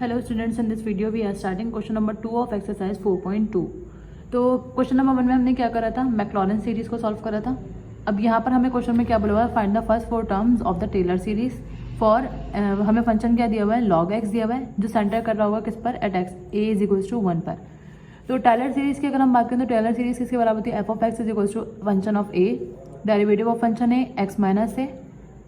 Hello students, in this video we are starting question number 2 of exercise 4.2। तो question number 1 में हमने क्या करा था, मैक्लॉरेंस सीरीज को सॉल्व करा था। अब यहाँ पर हमें क्वेश्चन में क्या बोला हुआ है, find the first 4 terms of the Taylor series for हमें फंक्शन क्या दिया हुआ है, log x दिया हुआ है जो सेंटर कर रहा होगा किस पर, at x a is equals to 1 पर। तो टेलर सीरीज की अगर हम बात करें तो टेलर सीरीज किसके बराबर होती है, f of x is equals to function of a, derivative of function है x minus a,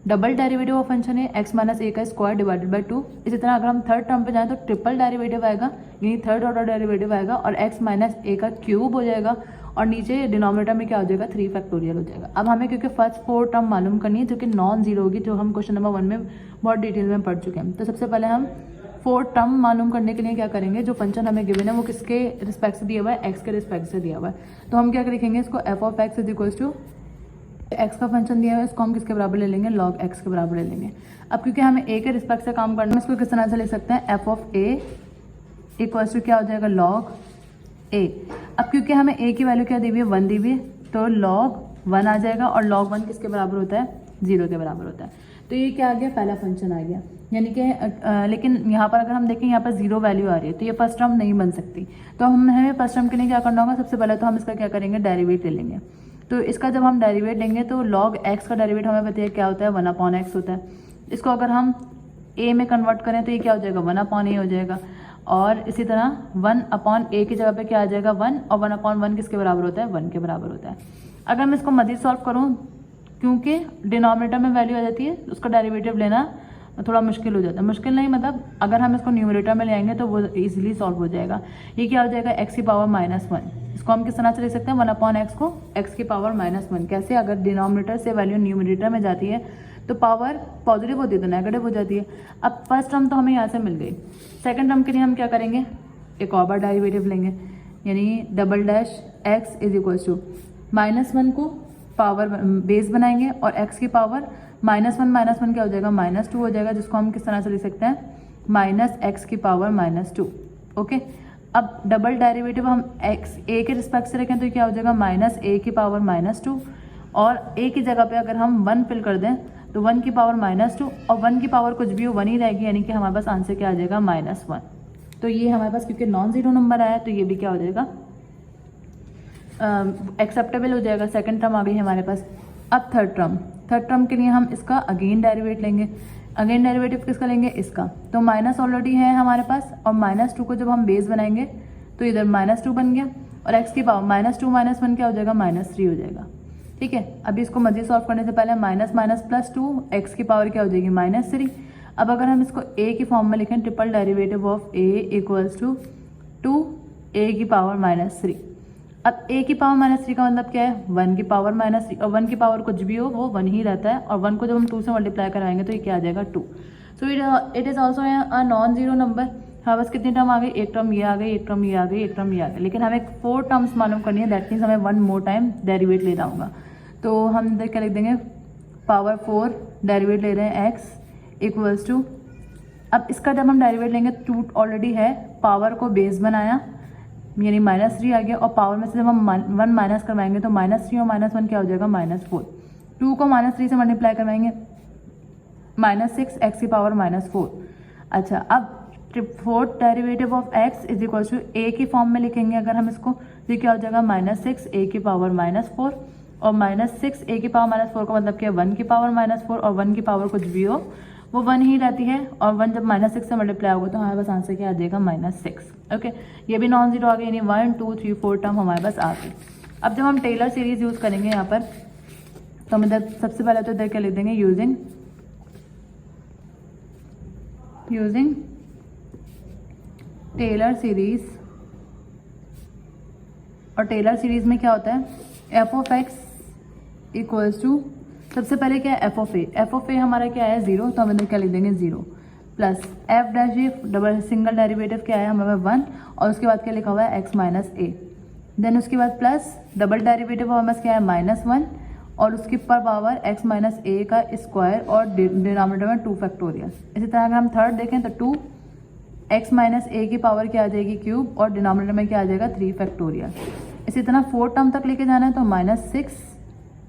double derivative of function है x माइनस ए का स्क्वायर डिवाइडेड बाय 2। इसी तरह अगर हम थर्ड टर्म पे जाएं तो ट्रिपल डेरिवेटिव आएगा, यानी थर्ड ऑर्डर डेरिवेटिव आएगा और x माइनस ए का क्यूब हो जाएगा और नीचे डिनोमिनेटर में क्या हो जाएगा, 3 फैक्टोरियल हो जाएगा। अब हमें क्योंकि फर्स्ट 4 टर्म मालूम करनी है जो कि नॉन जीरो होगी, जो हम क्वेश्चन नंबर 1 में बहुत डिटेल में पढ़ चुके हैं। तो सबसे पहले हम 4 टर्म मालूम करने के लिए क्या करेंगे, जो फंक्शन हमें गिवन है वो किसके रिस्पेक्ट से दिया हुआ है, x के रिस्पेक्ट से दिया हुआ है। तो हम क्या लिखेंगे इसको, f of x is equals to x का फंक्शन दिया हुआ है, इसको हम किसके बराबर ले लेंगे, log x के बराबर ले लेंगे। अब क्योंकि हमें a के रिस्पेक्ट से काम करना है, इसको किस तरह से ले सकते हैं, f of a equals to क्या हो जाएगा, log a। अब क्योंकि हमें a की वैल्यू क्या दी हुई है, 1 दी हुई है, तो log 1 आ जाएगा और log 1 किसके बराबर होता है, 0 के बराबर होता है। तो ये क्या आ गया, पहला फंक्शन आ गया। यानी कि लेकिन यहाँ पर अगर हम देखें यहाँ पर 0 वैल्यू आ रही है तो ये फर्स्ट टर्म नहीं बन सकती। तो हमें फर्स्ट टर्म के लिए क्या करना होगा, सबसे पहले तो हम इसका क्या करेंगे, डेरिवेट ले लेंगे। तो इसका जब हम डेरिवेट लेंगे तो log x का डेरिवेट हमें पता है क्या होता है, 1/x होता है। इसको अगर हम a में कन्वर्ट करें तो ये क्या हो जाएगा, 1/a हो जाएगा। और इसी तरह 1/a की जगह पे क्या आ जाएगा, 1, और 1/1 किसके बराबर होता है, 1 के बराबर होता है। अगर मैं इसको मजीद सॉल्व करूँ, क्योंकि डिनोमिनेटर में वैल्यू आ जाती है तो उसका डेरिवेटिव लेना थोड़ा मुश्किल हो जाता है। मुश्किल नहीं मतलब अगर हम इसको न्यूमरेटर में ले आएंगे तो वो इजीली सॉल्व हो जाएगा। ये क्या हो जाएगा, x की पावर -1। इसको हम किस तरह से लिख सकते हैं, 1/x को x की पावर -1। कैसे, अगर डिनोमिनेटर से वैल्यू न्यूमरेटर में जाती है तो पावर पॉजिटिव होती है तो नेगेटिव हो जाती है। अब फर्स्ट टर्म तो हमें यहाँ से मिल गई। सेकेंड टर्म के लिए हम क्या करेंगे, एक और बार डेरिवेटिव लेंगे, यानी double dash x is equals to -1 को पावर बेस बनाएंगे और x की पावर -1 क्या हो जाएगा, -2 हो जाएगा, जिसको हम किस तरह से लिख सकते हैं, -x की पावर -2। ओके, अब डबल डेरिवेटिव हम x a के रिस्पेक्ट से रखें तो क्या हो जाएगा, -a की पावर -2, और a की जगह पे अगर हम 1 फिल कर दें तो 1 की पावर -2 और 1 की पावर कुछ भी हो 1 ही रहेगी, यानी कि हमारे पास आंसर क्या आ जाएगा, -1। तो ये हमारे पास क्योंकि नॉन जीरो नंबर आया तो ये भी क्या हो जाएगा, एक्सेप्टेबल हो जाएगा। सेकेंड टर्म आ गई हमारे पास। अब थर्ड टर्म के लिए हम इसका अगेन डेरिवेट लेंगे। अगेन डेरिवेटिव किसका लेंगे, इसका। तो माइनस ऑलरेडी है हमारे पास और -2 को जब हम बेस बनाएंगे तो इधर -2 बन गया और x की पावर -2 -1 क्या हो जाएगा, -3 हो जाएगा। ठीक है, अभी इसको मजीद सॉल्व करने से पहले -+2 x की पावर क्या हो जाएगी, -3। अब अगर हम इसको a की फॉर्म में लिखें, triple derivative of a equals to 2a की पावर -3। अब a की पावर -3 का मतलब क्या है, 1 की पावर -3, और 1 की पावर कुछ भी हो वो 1 ही रहता है, और 1 को जब हम 2 से मल्टीप्लाई कराएंगे तो ये क्या आ जाएगा, 2। So it is also a non zero number. हाँ, बस कितनी टर्म आ गई, एक टर्म ये आ गई, एक टर्म ये आ गई, एक टर्म ये आ गई, लेकिन हमें 4 टर्म्स मालूम करनी है। दैट मीन्स हमें 1 मोर टाइम डेरिवेट लेना होगा। तो हम देख के लिख देंगे, पावर 4 डेरिवेट ले रहे हैं x इक्वल्स टू, अब इसका जब हम डेरिवेट लेंगे 2 ऑलरेडी है, पावर को बेस बनाया यानी -3 आ गया, और पावर में से जब हम 1 माइनस करवाएंगे तो -3 और -1 क्या हो जाएगा, -4। 2 को -3 से मल्टीप्लाई करवाएंगे, -6 x की पावर -4। अच्छा, अब fourth derivative of x is equal to a की फॉर्म में लिखेंगे अगर हम इसको, तो क्या हो जाएगा, -6 a की पावर -4, और -6 a की पावर -4 का मतलब क्या है, 1 की पावर -4, और 1 की पावर कुछ भी हो वो 1 ही रहती है, और 1 जब -6 से मल्टीप्लाई होगा तो हमारे पास आंसर क्या आ जाएगा, -6। ओके, ये भी नॉन जीरो आ गई, यानी 1 2 3 4 टर्म हमारे पास आ गई। अब जब हम टेलर सीरीज यूज़ करेंगे यहाँ पर, तो हम इधर सबसे पहले तो इधर क्या लिख देंगे, यूजिंग टेलर सीरीज। और टेलर सीरीज में क्या होता है, f of x equals to, सबसे पहले क्या है, एफ ऑफ ए हमारा क्या है, 0, तो हम इधर क्या लिख देंगे, 0 प्लस एफ डैश ए, डबल सिंगल डेरिवेटिव क्या है हमारे 1, और उसके बाद क्या लिखा हुआ है, x माइनस ए। देन उसके बाद प्लस डबल डेरिवेटिव हमारे पास क्या है, -1, और उसकी पर पावर x माइनस ए का स्क्वायर, और डिनोमिनेटर में 2 फैक्टोरियल। इसी तरह अगर हम थर्ड देखें तो 2 x माइनस ए की पावर क्या आ जाएगी, क्यूब, और डिनोमिनेटर में क्या आ जाएगा, 3 फैक्टोरियल। इसी तरह 4 टर्म तक लेके जाना है तो -6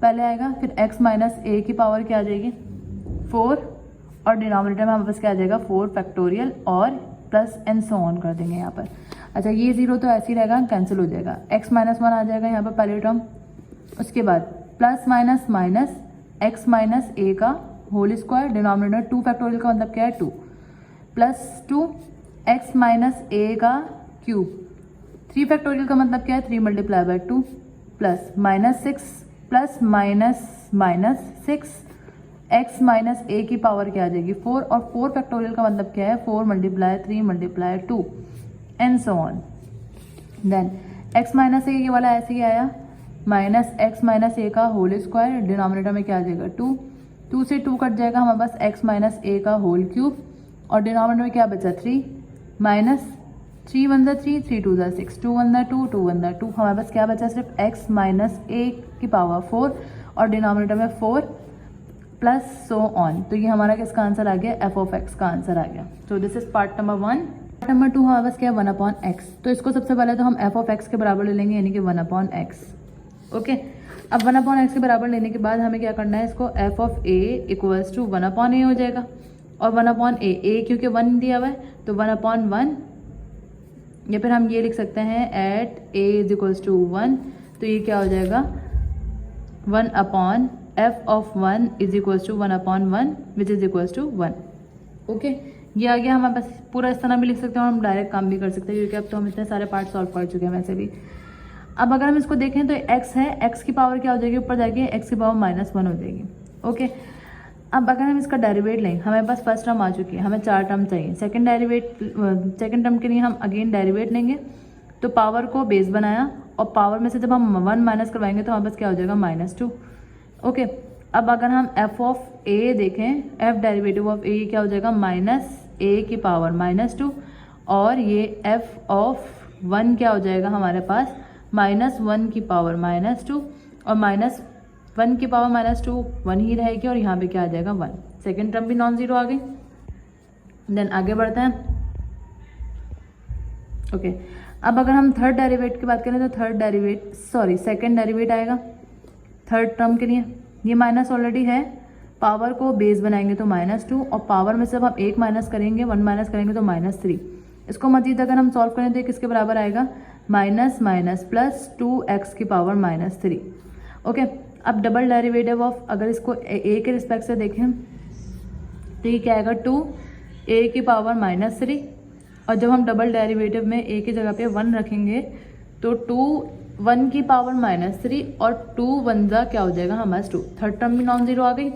पहले आएगा, फिर x माइनस ए की पावर क्या आ जाएगी, 4, और डिनोमिनेटर में हमारे पास क्या आ जाएगा 4 फैक्टोरियल और प्लस एंड सो ऑन कर देंगे यहाँ पर। अच्छा ये 0 तो ऐसे ही रहेगा, कैंसिल हो जाएगा, x माइनस 1 आ जाएगा यहाँ पर पहले टर्म। उसके बाद plus minus minus x minus a का होल स्क्वायर, डिनोमिनेटर 2 फैक्टोरियल का मतलब क्या है 2, प्लस 2 x माइनस a का क्यूब, 3 फैक्टोरियल का मतलब क्या है 3 multiply by 2, plus minus 6 plus minus minus 6 x minus a की पावर क्या आ जाएगी 4, और 4 फैक्टोरियल का मतलब क्या है 4 multiply 3 multiply 2 and so on. Then x minus a ये वाला ऐसे ही आया, माइनस x माइनस a का होल स्क्वायर, डिनोमिनेटर में क्या आ जाएगा 2, 2 से 2 कट जाएगा हमारे पास x माइनस a का होल क्यूब, और डिनोमिनेटर में क्या बचा 3, माइनस 3 1 3, 3 2 6, 2 1 2, 2 1 2, हमारे पास क्या बचा सिर्फ x माइनस a की पावर 4 और डिनोमिनेटर में 4 प्लस सो ऑन। तो ये हमारा किसका आंसर आ गया, f ऑफ x का आंसर आ गया। तो this is part number 1। Part number 2 हमारे पास क्या है 1 अपॉन x। तो इसको सबसे पहले तो हम f ऑफ x के बराबर ले लेंगे, यानी कि 1 अपॉन x। ओके, अब 1 अपॉन x के बराबर लेने के बाद हमें क्या करना है, इसको f of a equals to 1 upon a हो जाएगा, और 1 अपॉन a क्योंकि 1 दिया हुआ है तो 1 अपॉन 1, या फिर हम ये लिख सकते हैं at a is equals to 1, तो ये क्या हो जाएगा 1 upon f of 1 is equals to 1 upon 1 which is equals to 1। Okay, ये आ गया हमारे पास। पूरा इस तरह भी लिख सकते हैं और हम डायरेक्ट काम भी कर सकते हैं, क्योंकि अब तो हम इतने सारे पार्ट सॉल्व कर चुके हैं वैसे भी। अब अगर हम इसको देखें तो x है, x की पावर क्या हो जाएगी ऊपर जाके, x की पावर -1 हो जाएगी। ओके, अब अगर हम इसका डेरिवेट लें, हमारे पास फर्स्ट टर्म आ चुकी है, हमें 4 टर्म चाहिए। सेकंड टर्म के लिए हम अगेन डेरिवेट लेंगे, तो पावर को बेस बनाया और पावर में से जब हम 1 माइनस करवाएंगे तो हमारे पास क्या हो जाएगा -2। ओके, अब अगर हम f ऑफ a देखें, f डेरिवेटिव ऑफ a क्या हो जाएगा -a की पावर -2, और ये f ऑफ 1 क्या हो जाएगा हमारे पास -1 की पावर -2, और -1 की पावर -2 1 ही रहेगी, और यहाँ पे क्या आ जाएगा 1। सेकेंड टर्म भी नॉन जीरो आ गई। देन आगे बढ़ते हैं। ओके, अब अगर हम थर्ड डेरिवेट की बात करें तो सेकेंड डेरिवेट आएगा थर्ड टर्म के लिए। ये माइनस ऑलरेडी है, पावर को बेस बनाएंगे तो -2, और पावर में से जब हम 1 माइनस करेंगे 1 माइनस करेंगे तो -3। इसको मजीद अगर हम सॉल्व करें तो किसके बराबर आएगा माइनस माइनस प्लस 2x की पावर -3। ओके, अब डबल डेरिवेटिव ऑफ अगर इसको a के रिस्पेक्ट से देखें तो ये क्या आएगा 2a की पावर -3, और जब हम डबल डेरिवेटिव में a की जगह पे 1 रखेंगे तो 1 की पावर -3 और 2 1 क्या हो जाएगा हमारे 2। थर्ड टर्म भी नॉन जीरो आ गई।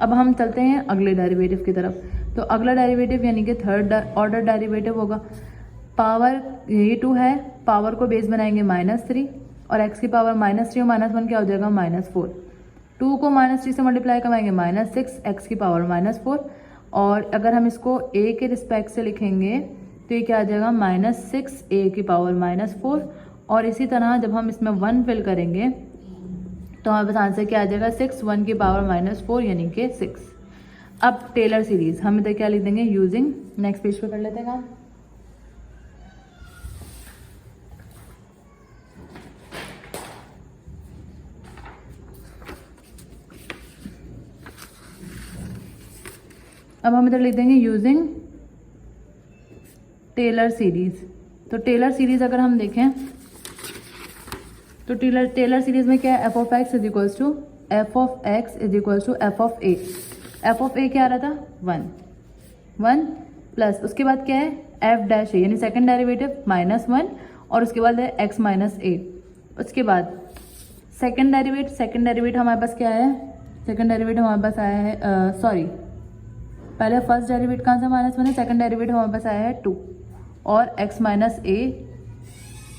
अब हम चलते हैं अगले डेरिवेटिव की तरफ। तो अगला डेरिवेटिव यानी कि थर्ड ऑर्डर डेरिवेटिव होगा। पावर ये 2 है, पावर को बेस बनाएंगे -3, और x की पावर -3 और -1 क्या हो जाएगा -4। 2 को -3 से मल्टीप्लाई करवाएंगे -6, x की पावर -4, और अगर हम इसको a के रिस्पेक्ट से लिखेंगे तो ये क्या आ जाएगा -6a की पावर -4, और इसी तरह जब हम इसमें 1 फिल करेंगे तो हमारे पास आंसर क्या आ जाएगा 6, 1 की पावर -4 यानी कि 6। अब टेलर सीरीज हम इधर क्या लिख देंगे यूजिंग, नेक्स्ट पेज पे कर लेते हैं काम। अब हम इधर लिख देंगे यूजिंग टेलर सीरीज। तो टेलर सीरीज अगर हम देखें तो टेलर सीरीज में क्या है f of x is equals to f of x is equals to f of a। f of a क्या आ रहा था 1 प्लस उसके बाद क्या है f डैश a, यानी सेकंड डेरिवेटिव -1, और उसके बाद है x माइनस a। उसके बाद सेकंड डेरिवेटिव हमारे पास क्या है, सेकंड डेरिवेटिव हमारे पास आया है पहले फर्स्ट डेरिवेटिव कहाँ से -1 है, सेकंड डेरिवेटिव हमारे पास आया है 2, और x माइनस a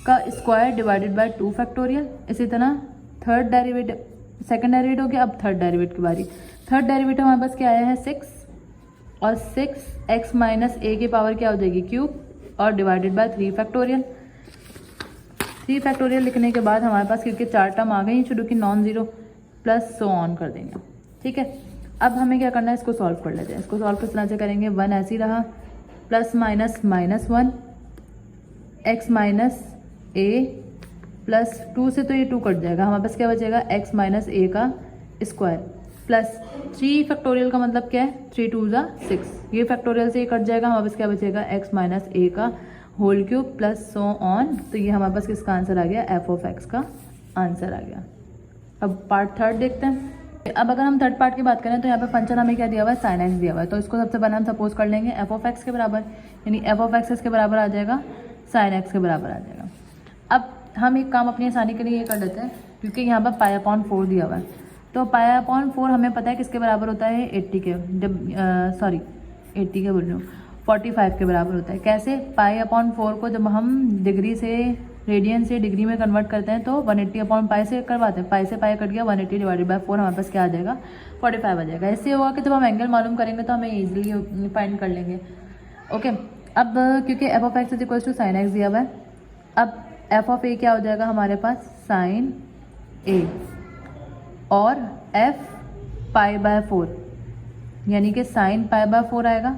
का स्क्वायर डिवाइडेड बाय 2 फैक्टोरियल। इसी तरह थर्ड डेरिवेटिव, सेकंड डेरिवेटिव हो गया, अब थर्ड डेरिवेटिव की बारी। थर्ड डेरिवेटिव हमारे पास क्या आया है 6, और 6x माइनस a की पावर क्या हो जाएगी क्यूब, और डिवाइडेड बाय 3 फैक्टोरियल। 3 फैक्टोरियल लिखने के बाद हमारे पास क्योंकि 4 टर्म आ गई शुरू की non zero, plus so on कर देंगे। ठीक है, अब हमें क्या करना है, इसको सॉल्व कर लेते हैं। इसको सॉल्व किस तरह से करेंगे, 1 ऐसे ही रहा, plus minus -1 x minus a plus 2 से तो ये 2 कट जाएगा, हमारे पास क्या बचेगा x माइनस a का स्क्वायर प्लस 3 फैक्टोरियल का मतलब क्या है, 3 2 ज़ा 6, ये फैक्टोरियल से ये कट जाएगा, हमारे पास क्या बचेगा x माइनस ए का whole cube plus so on. तो ये हमारे पास किसका आंसर आ गया, एफ ऑफ एक्स का आंसर आ गया। अब पार्ट थर्ड देखते हैं। अब अगर हम थर्ड पार्ट की बात करें तो यहाँ पे फंक्शन हमें क्या दिया हुआ है, साइन एक्स दिया हुआ है। तो इसको सबसे पहले हम सपोज कर लेंगे एफ ऑफ एक्स के बराबर, यानी एफ ऑफ एक्स के बराबर आ जाएगा, साइन एक्स के बराबर आ जाएगा। अब हम एक काम अपनी आसानी के लिए ये कर लेते हैं, क्योंकि यहाँ पर पाई अपॉन 4 दिया हुआ है, तो पाई अपॉन 4 हमें पता है किसके बराबर होता है, 80 के, 80 के बोल रही हूँ, 45 के बराबर होता है। कैसे, पाई अपॉन 4 को जब हम डिग्री से रेडियन से डिग्री में कन्वर्ट करते हैं तो 180 अपॉन पाई से करवाते हैं, पाई से पाई कट गया, 180 डिवाइडेड बाय 4 हमारे पास क्या आ जाएगा, 45 आ जाएगा। इससे होगा कि जब हम एंगल मालूम करेंगे तो हमें ईजिली फाइंड कर लेंगे। ओके, अब क्योंकि f of x is equal to sine x दिया हुआ है, अब एफ ऑफ ए क्या हो जाएगा हमारे पास, साइन ए, और एफ पाई बाय 4, यानी कि साइन पाई बाय 4 आएगा।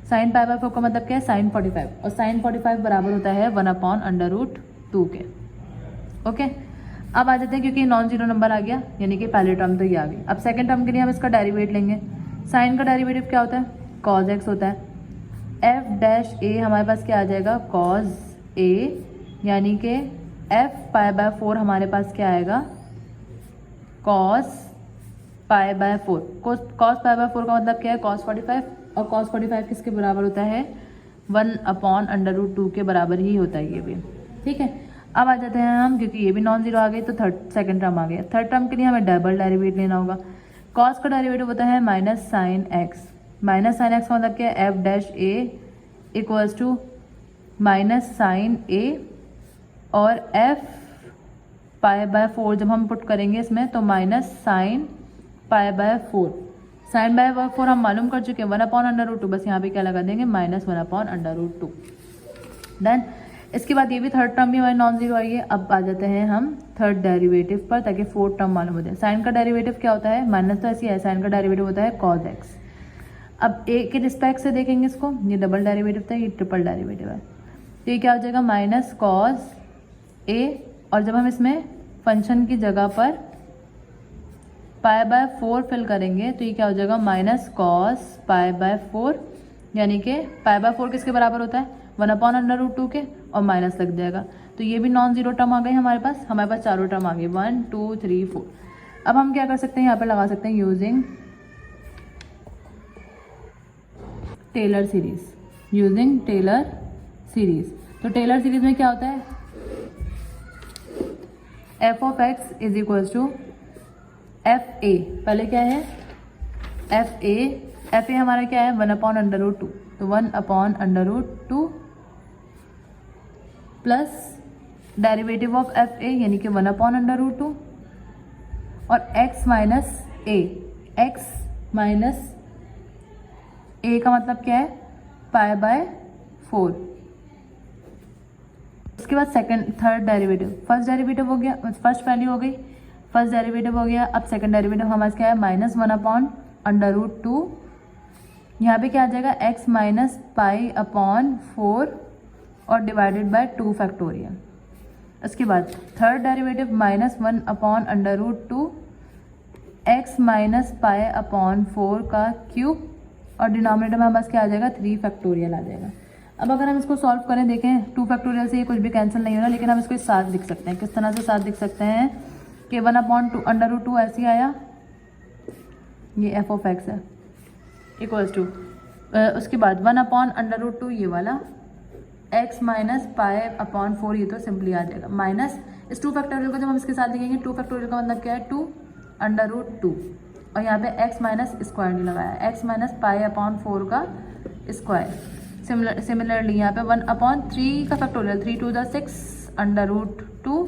साइन पाई बाय 4 का मतलब क्या है, साइन 45, और साइन 45 बराबर होता है 1/√2 के। ओके, अब आ जाते हैं, क्योंकि नॉन जीरो नंबर आ गया, यानी कि पहले टर्म तो ये आ गई। अब सेकंड टर्म के लिए हम इसका डेरिवेट लेंगे। साइन का डेरिवेटिव क्या होता है, कॉज एक्स होता है। एफ डैश ए हमारे पास क्या आ जाएगा, कॉज ए, यानी कि एफ पाई बाय 4 हमारे पास क्या आएगा, cos pi by 4। Cos pi by 4 का मतलब क्या है, कॉस 45, और कॉस 45 किसके बराबर होता है, 1/√2 के बराबर ही होता है ये भी। ठीक है, अब आ जाते हैं हम, क्योंकि ये भी नॉन जीरो आ गई तो सेकंड टर्म आ गया। थर्ड टर्म के लिए हमें डबल डेरिवेटिव लेना होगा। कॉस का डेरिवेटिव होता है minus sine x. Minus sine x का मतलब क्या है, f dash a equals to minus sine a, और एफ पाई बाय 4 जब हम पुट करेंगे इसमें तो minus sine pi by 4। Sine by 4 हम मालूम कर चुके हैं, 1/√2, बस यहाँ पे क्या लगा देंगे, माइनस 1/√2। देन इसके बाद ये भी थर्ड टर्म भी हमारी नॉन जीरो आई है। अब आ जाते हैं हम थर्ड डेरिवेटिव पर, ताकि फोर्थ टर्म मालूम हो जाए। साइन का डेरिवेटिव क्या होता है, माइनस तो ऐसी है, साइन का डेरिवेटिव होता है कॉज एक्स। अब ए के रिस्पेक्ट से देखेंगे इसको, ये डबल डेरिवेटिव था, ये ट्रिपल डेरिवेटिव है, तो ये क्या हो जाएगा, माइनस कॉज ए, और जब हम इसमें फंक्शन की जगह पर पाई बाय 4 फिल करेंगे तो ये क्या हो जाएगा, माइनस कॉस पाई बाय 4, यानी कि पाई बाय 4 किसके बराबर होता है, 1/√2 के, और माइनस लग जाएगा। तो ये भी नॉन जीरो टर्म आ गए हमारे पास चारों टर्म आ गए, 1 2 3 4। अब हम क्या कर सकते हैं, यहाँ पर लगा सकते हैं using Taylor series, using Taylor series. तो टेलर सीरीज में क्या होता है, f of x is equals to f a, पहले क्या है एफ ए हमारा क्या है, 1/√2, तो 1/√2 plus derivative of F A, यानी कि 1/√2, और x minus A, x minus a का मतलब क्या है, पाई बाय 4। उसके बाद थर्ड डेरिवेटिव, फर्स्ट डेरिवेटिव हो गया, फर्स्ट वैल्यू हो गई, फर्स्ट डेरिवेटिव हो गया। अब सेकंड डेरिवेटिव हमारे क्या है, माइनस 1/√2, यहाँ पे क्या आ जाएगा, x माइनस पाई अपॉन 4 और डिवाइडेड बाय 2 फैक्टोरियल। उसके बाद third derivative minus 1/√2, x minus pi upon 4 का क्यूब, और डिनोमिनेटर में हमारे क्या आ जाएगा, 3 फैक्टोरियल आ जाएगा। अब अगर हम इसको सॉल्व करें, देखें 2 फैक्टोरियल से ये कुछ भी कैंसिल नहीं हो रहा, लेकिन हम इसको साथ लिख सकते हैं। किस तरह से साथ लिख सकते हैं कि 1/√2 ऐसे ही आया, ये एफ ऑफ एक्स है, इक्वल्स टू उसके बाद 1/√2 ये वाला, x माइनस पाई अपॉन 4, ये तो सिंपली आ जाएगा, माइनस इस 2 फैक्टोरियल को जब हम इसके साथ लिखेंगे, 2 फैक्टोरियल का मतलब क्या है, 2/√2, और यहाँ पे x माइनस स्क्वायर नहीं लगाया, x माइनस पाई अपॉन 4 का स्क्वायर। सिमिलरली यहाँ पे 1/3 का फैक्टोरियल, 3 2 ज़ा 6/√2,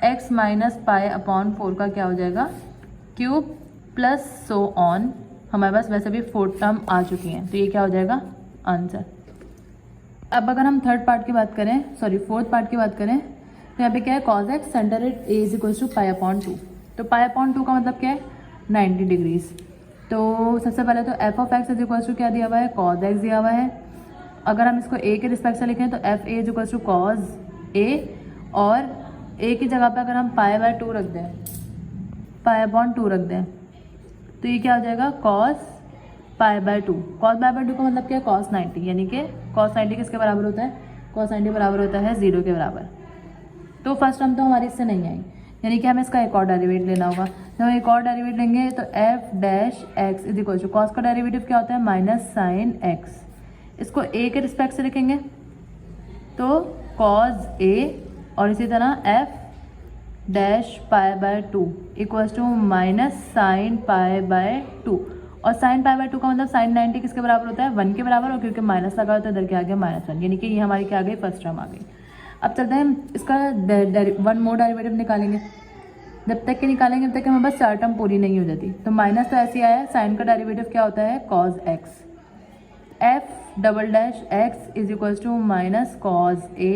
x माइनस पाई अपॉन 4 का क्या हो जाएगा, क्यूब, प्लस सो ऑन। हमारे पास वैसे भी 4 टर्म आ चुकी हैं, तो ये क्या हो जाएगा, आंसर। अब अगर हम थर्ड पार्ट की बात करें, फोर्थ पार्ट की बात करें, तो यहाँ पे क्या है, cos x centre at a is equals to pi upon 2। तो पाई अपॉन 2 का मतलब क्या है, 90 डिग्रीज। तो सबसे पहले तो f of x is equals to क्या दिया हुआ है, कॉज एक्स दिया हुआ है। अगर हम इसको ए के रिस्पेक्ट से लिखें तो f a is equals to cos a, और ए की जगह पे अगर हम पाई बाय 2 रख दें, पाई अपॉन 2 रख दें, तो ये क्या हो जाएगा cos pi by 2। cos pi by 2 का मतलब क्या है cos 90, यानी कि cos 90 किसके बराबर होता है, cos 90 बराबर होता है 0 के बराबर। तो फर्स्ट टर्म तो हमारी इससे नहीं आई, यानी कि हमें इसका एक और डेरिवेटिव लेना होगा। जब हम एक और डेरिवेटिव लेंगे तो f dash x is equal to cos का डेरिवेटिव क्या होता है माइनस साइन x, इसको a के रिस्पेक्ट से लिखेंगे तो cos a, और इसी तरह f dash pi by 2 equals to minus sine pi by 2, और साइन पाई बाय 2 का मतलब साइन 90 किसके बराबर होता है 1 के बराबर, और क्योंकि माइनस लगा होता है इधर क्या आ गया -1, यानी कि ये हमारी क्या आ गई फर्स्ट टर्म आ गई। अब चलते हैं इसका वन मोर डेरिवेटिव निकालेंगे। जब तक के निकालेंगे तब तक हमें बस 4 टर्म पूरी नहीं हो जाती। तो माइनस तो ऐसे आया, साइन का डेरिवेटिव क्या होता है cos x, f double dash x is equals to minus cos a,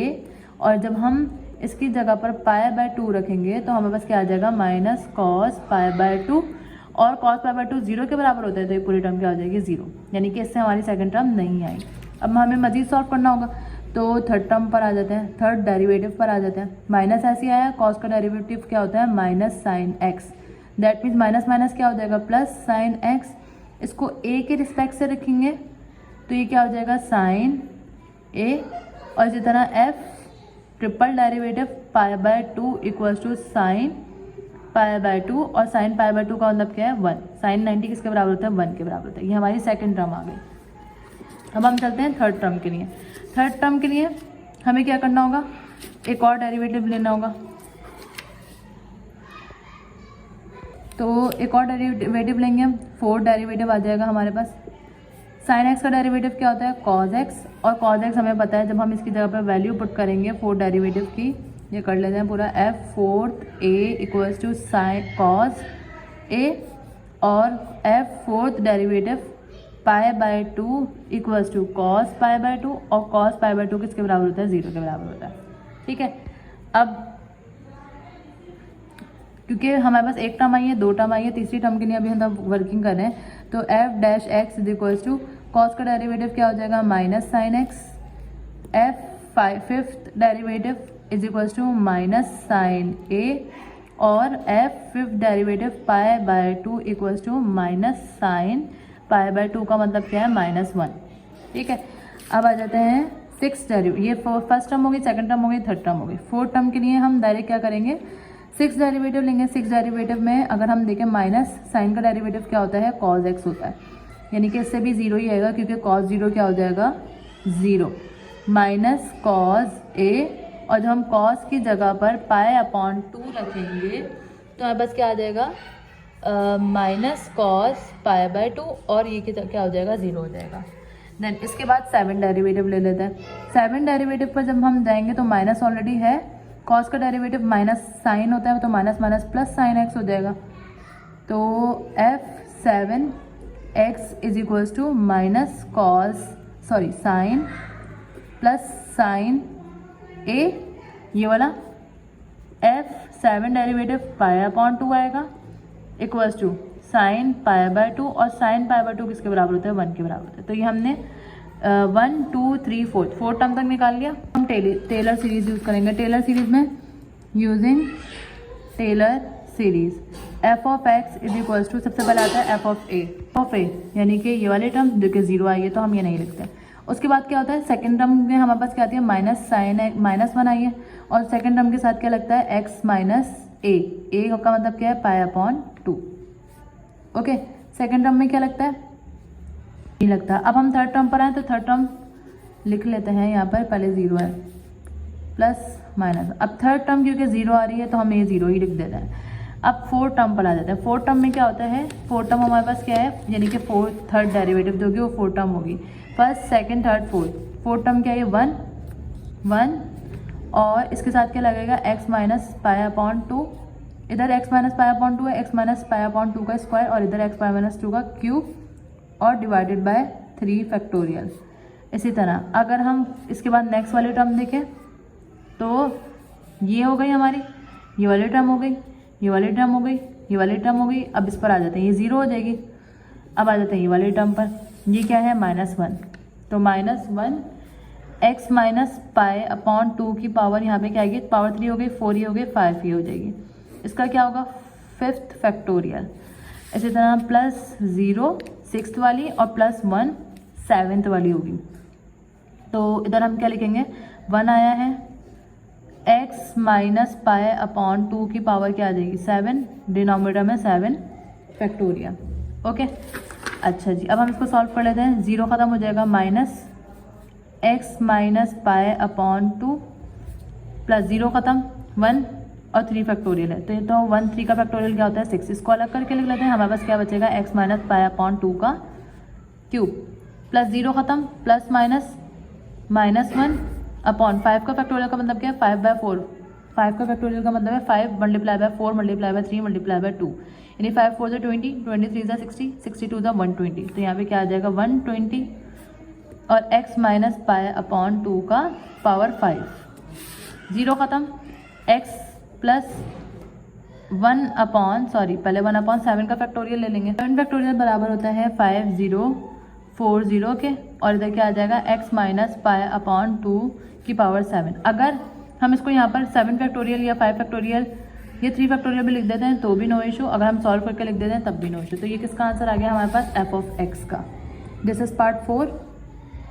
और जब हम इसकी जगह पर पाई बाय 2 रखेंगे तो हमें बस क्या आ जाएगा माइनस cos पाई बाय 2, और cos पाई बाय 2 0 के बराबर होता है तो ये पूरी टर्म क्या हो जाएगी 0, यानी कि इससे हमारी सेकंड टर्म नहीं आई। अब हमें मजीद सॉल्व करना होगा, तो थर्ड टर्म पर आ जाते हैं, थर्ड डेरिवेटिव पर आ जाते हैं। माइनस ऐसे आया, कॉस का डेरिवेटिव क्या होता है minus sine x, that means minus minus क्या हो जाएगा प्लस साइन एक्स, इसको a के रिस्पेक्ट से रखेंगे तो ये क्या हो जाएगा साइन a, और इसी तरह f triple derivative pi by 2 equals to sine pi by 2, और साइन पाई बाय 2 का मतलब क्या है 1, साइन 90 किसके बराबर होता है 1 के बराबर होता है। ये हमारी सेकंड टर्म आ गई। अब हम चलते हैं थर्ड टर्म के लिए। थर्ड टर्म के लिए हमें क्या करना होगा, एक और डेरिवेटिव लेना होगा। तो एक और डेरिवेटिव लेंगे हम, फोर्थ डेरिवेटिव आ जाएगा हमारे पास। साइन एक्स का डेरिवेटिव क्या होता है कॉज एक्स, और कॉज एक्स हमें पता है जब हम इसकी जगह पर वैल्यू पुट करेंगे फोर्थ डेरिवेटिव की, ये कर लेते हैं पूरा f fourth a equals to sine cos a, और f fourth derivative pi by 2 equals to cos pi by 2, और कॉस पाई बाय 2 किसके बराबर होता है 0 के बराबर होता है। ठीक है, अब क्योंकि हमारे पास एक टर्म आई है, 2 टर्म आई है, तीसरी टर्म के लिए अभी हम वर्किंग कर रहे हैं, तो f dash x is equals to cos का डेरिवेटिव क्या हो जाएगा minus sine x, f fifth derivative is equals to minus sine a, और f fifth derivative pi by 2 equals to minus sine pi by 2 का मतलब क्या है -1। ठीक है, अब आ जाते हैं सिक्स डेरिवेटिव, ये फर्स्ट टर्म हो गई, सेकंड टर्म हो गई, थर्ड टर्म हो गई। फोर्थ टर्म के लिए हम डायरेक्ट क्या करेंगे, सिक्स डेरिवेटिव लेंगे। सिक्स डेरिवेटिव में अगर हम देखें माइनस साइन का डेरिवेटिव क्या होता है कॉज एक्स होता है, यानी कि इससे भी 0 ही आएगा क्योंकि कॉज 0 क्या हो जाएगा 0, माइनस कॉज a, और जब हम कॉज की जगह पर पाई अपॉन 2 रखेंगे तो हमारे पास क्या आ जाएगा माइनस कॉस पाई बाय 2, और ये क्या हो जाएगा 0 हो जाएगा। देन इसके बाद 7 डेरिवेटिव ले लेते हैं। 7 डेरिवेटिव पर जब हम जाएंगे तो माइनस ऑलरेडी है, कॉस का डेरिवेटिव माइनस साइन होता है तो minus minus plus sine x हो जाएगा, तो f 7 x is equals to minus cos sine plus sine a, ये वाला f 7 डेरिवेटिव पाई अपॉन 2 आएगा equals to sine pi by 2, और साइन पाई बाय 2 किसके बराबर होता है 1 के बराबर होता है। तो ये हमने 1 2 3 फोर्थ टर्म तक निकाल लिया। हम टेलर सीरीज यूज़ करेंगे। टेलर सीरीज में using Taylor series f of x is equals to, सबसे पहले आता है f ऑफ a, यानी कि ये वाली टर्म जो कि 0 आई है तो हम ये नहीं लिखते। उसके बाद क्या होता है सेकंड टर्म में हमारे पास क्या आती है माइनस साइन -1 आई है, और सेकंड टर्म के साथ क्या लगता है x माइनस a का मतलब क्या है पाई अपॉन 2। ओके, सेकंड टर्म में क्या लगता है नहीं लगता। अब हम थर्ड टर्म पर आए तो थर्ड टर्म लिख लेते हैं, यहाँ पर पहले 0 है प्लस माइनस, अब थर्ड टर्म क्योंकि 0 आ रही है तो हम ये 0 ही लिख देते हैं। अब फोर्थ टर्म पर आ जाते हैं। फोर्थ टर्म में क्या होता है, फोर्थ टर्म हमारे पास क्या है, यानी कि थर्ड डेरिवेटिव जो होगी वो फोर्थ टर्म होगी, first second third fourth term क्या है 1, और इसके साथ क्या लगेगा x माइनस पाई अपॉन 2, इधर x माइनस पाई अपॉन 2 है, x माइनस पाई अपॉन 2 का स्क्वायर, और इधर x पाई माइनस 2 का क्यूब, और डिवाइडेड बाय 3 फैक्टोरियल। इसी तरह अगर हम इसके बाद नेक्स्ट वाली टर्म देखें तो ये हो गई हमारी, ये वाली टर्म हो गई, ये वाली टर्म हो गई, ये वाली टर्म हो गई। अब इस पर आ जाते हैं, ये 0 हो जाएगी। अब आ जाते हैं ये वाली टर्म पर, ये क्या है -1, तो -1 x माइनस पाई अपॉन 2 की पावर यहाँ पे क्या आएगी, पावर 3 हो गई, 4 ही हो गई, 5 ही हो जाएगी। इसका क्या होगा फिफ्थ फैक्टोरियल। इसी तरह +0 6th वाली और +1 7th वाली होगी। तो इधर हम क्या लिखेंगे, 1 आया है, x माइनस पाई अपॉन 2 की पावर क्या आ जाएगी 7, डिनोमिनेटर में 7 फैक्टोरियल। ओके, अच्छा जी, अब हम इसको सॉल्व कर लेते हैं। 0 ख़त्म हो जाएगा, minus x minus pi upon 2 plus 0 ख़त्म 1 और 3 फैक्टोरियल है, तो ये तो 1 3 का फैक्टोरियल क्या होता है 6। इसको अलग करके लिख लेते हैं। हमारे पास क्या बचेगा, x माइनस पाई अपॉन 2 का क्यूब प्लस 0 ख़त्म प्लस माइनस -1 अपॉन 5 का फैक्टोरियल का मतलब क्या है 5/4। 5 का फैक्टोरियल का मतलब है 5 multiply by 4 multiply by 3 multiply by 2, यानी 5 4 20, 23 60, 62 120। तो यहाँ पे क्या आ जाएगा 120 और x माइनस पाई अपॉन 2 का पावर 5। 0 ख़त्म, x प्लस 1 अपॉन पहले 1 अपॉन 7 का फैक्टोरियल ले लेंगे। 7 फैक्टोरियल बराबर होता है 5040 के, और इधर क्या आ जाएगा x माइनस पाई अपॉन 2 की पावर 7। अगर हम इसको यहाँ पर 7 फैक्टोरियल या 5 फैक्टोरियल या 3 फैक्टोरियल भी लिख देते हैं तो भी नो इशू, अगर हम सॉल्व करके लिख देते हैं तब भी नो इशू। तो ये किसका आंसर आ गया हमारे पास f ऑफ x का। This is part 4।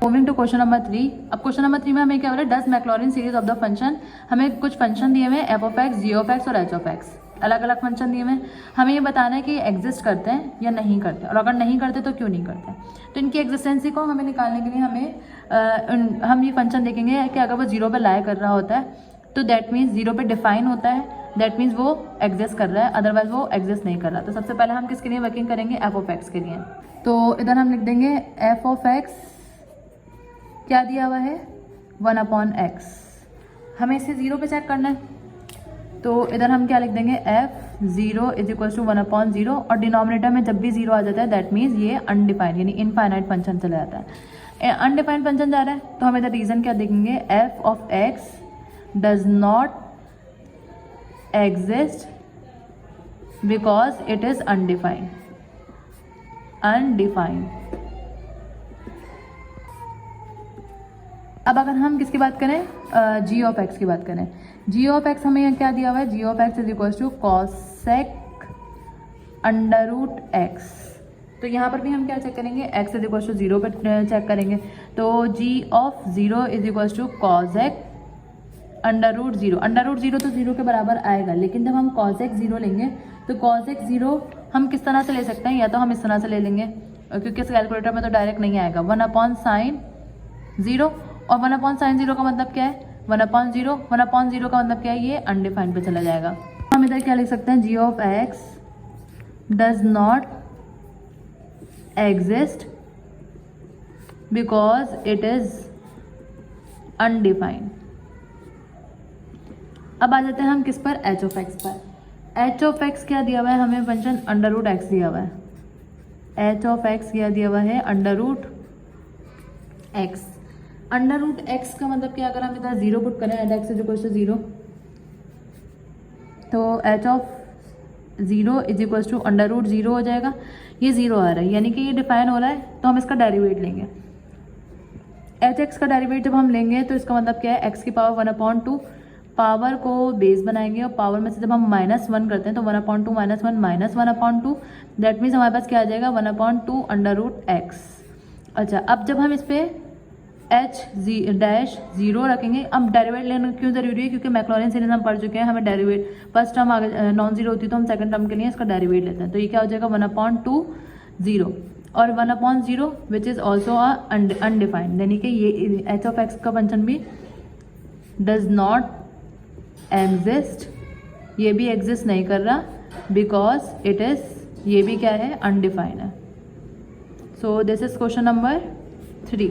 Moving to question number 3। अब क्वेश्चन नंबर 3 में हमें क्या हो रहा है, 10 Maclaurin series of the function. हमें कुछ फंक्शन दिए हुए हैं f of x, g of x और h ऑफ x, अलग अलग फंक्शन दिए हुए हैं। हमें ये बताना है कि एग्जिस्ट करते हैं या नहीं करते, और अगर नहीं करते तो क्यों नहीं करते। तो इनकी एग्जिस्टेंसी को हमें निकालने के लिए हम ये फंक्शन देखेंगे कि अगर वो 0 पे लाई कर रहा होता है तो दैट मीन्स 0 पे डिफाइन होता है, दैट मीन्स वो एग्जिस्ट कर रहा है, अदरवाइज वो एग्जिस्ट नहीं कर रहा। तो सबसे पहले हम किसके लिए वर्किंग करेंगे, f ऑफ x के लिए। तो इधर हम लिख देंगे f ऑफ x क्या दिया हुआ है 1 अपॉन x, हमें इसे 0 पे चेक करना है। तो इधर हम क्या लिख देंगे f0 is equal to 1 upon 0, और डिनोमिनेटर में जब भी 0 आ जाता है दैट मीन्स ये अनडिफाइंड यानी इनफाइनाइट फंक्शन चला जाता है। अनडिफाइंड फंक्शन जा रहा है तो हम इधर रीजन क्या देखेंगे, f of x does not exist because it is undefined. अब अगर हम किसकी बात करें, g ऑफ x की बात करें, g ऑफ x हमें यहाँ क्या दिया हुआ है, g of x is equal to cosec under root x। तो यहाँ पर भी हम क्या चेक करेंगे, x इज इक्वल टू 0 पर चेक करेंगे। तो g of 0 is equal to cosec under root 0। Under root 0 तो 0 के बराबर आएगा, लेकिन जब हम कॉसेक 0 लेंगे तो कॉसेक 0 हम किस तरह से ले सकते हैं, या तो हम इस तरह से ले लेंगे क्योंकि इस कैलकुलेटर में तो डायरेक्ट नहीं आएगा, 1 अपॉन साइन 0, और 1 अपॉन साइन 0 का मतलब क्या है 1 अपॉन 0, 1 अपॉन 0 का मतलब क्या है ये अनडिफाइंड पे चला जाएगा। हम इधर क्या लिख सकते हैं, g of x does not exist because it is undefined. अब आ जाते हैं हम किस पर, h ऑफ x पर। h ऑफ x क्या दिया हुआ है हमें फंक्शन अंडर रूट x दिया हुआ है, h ऑफ x क्या दिया हुआ है under root x। Under root x का मतलब क्या, अगर हम इधर 0 पुट करें at x is equal to 0, तो h of 0 is equal to under root 0 हो जाएगा। ये 0 आ रहा है यानी कि ये डिफाइन हो रहा है, तो हम इसका डेरिवेट लेंगे। एच एक्स का डेरिवेट जब हम लेंगे तो इसका मतलब क्या है, x की पावर 1 अपॉन 2, पावर को बेस बनाएंगे और पावर में से जब हम -1 करते हैं तो 1 अपॉन 2 -1 -1 अपॉन 2, दैट मीन्स हमारे पास क्या आ जाएगा 1 अपॉन 2 अंडर रूट x। अच्छा, अब जब हम इस पर h-0 रखेंगे, अब डेरिवेट लेना क्यों जरूरी है, क्योंकि मैक्लॉरिन सीरीज हम पढ़ चुके हैं, हमें डेरिवेट फर्स्ट टर्म आगे नॉन जीरो होती है तो हम सेकंड टर्म के लिए इसका डेरिवेट लेते हैं। तो ये क्या हो जाएगा 1 अपॉन 2 0 और 1 upon 0 which is also undefined, यानी कि ये h ऑफ x का फंक्शन भी डज नॉट एग्जिस्ट, ये भी एग्जिस्ट नहीं कर रहा बिकॉज इट इज़, ये भी क्या है अनडिफाइंड है। So this is question number 3।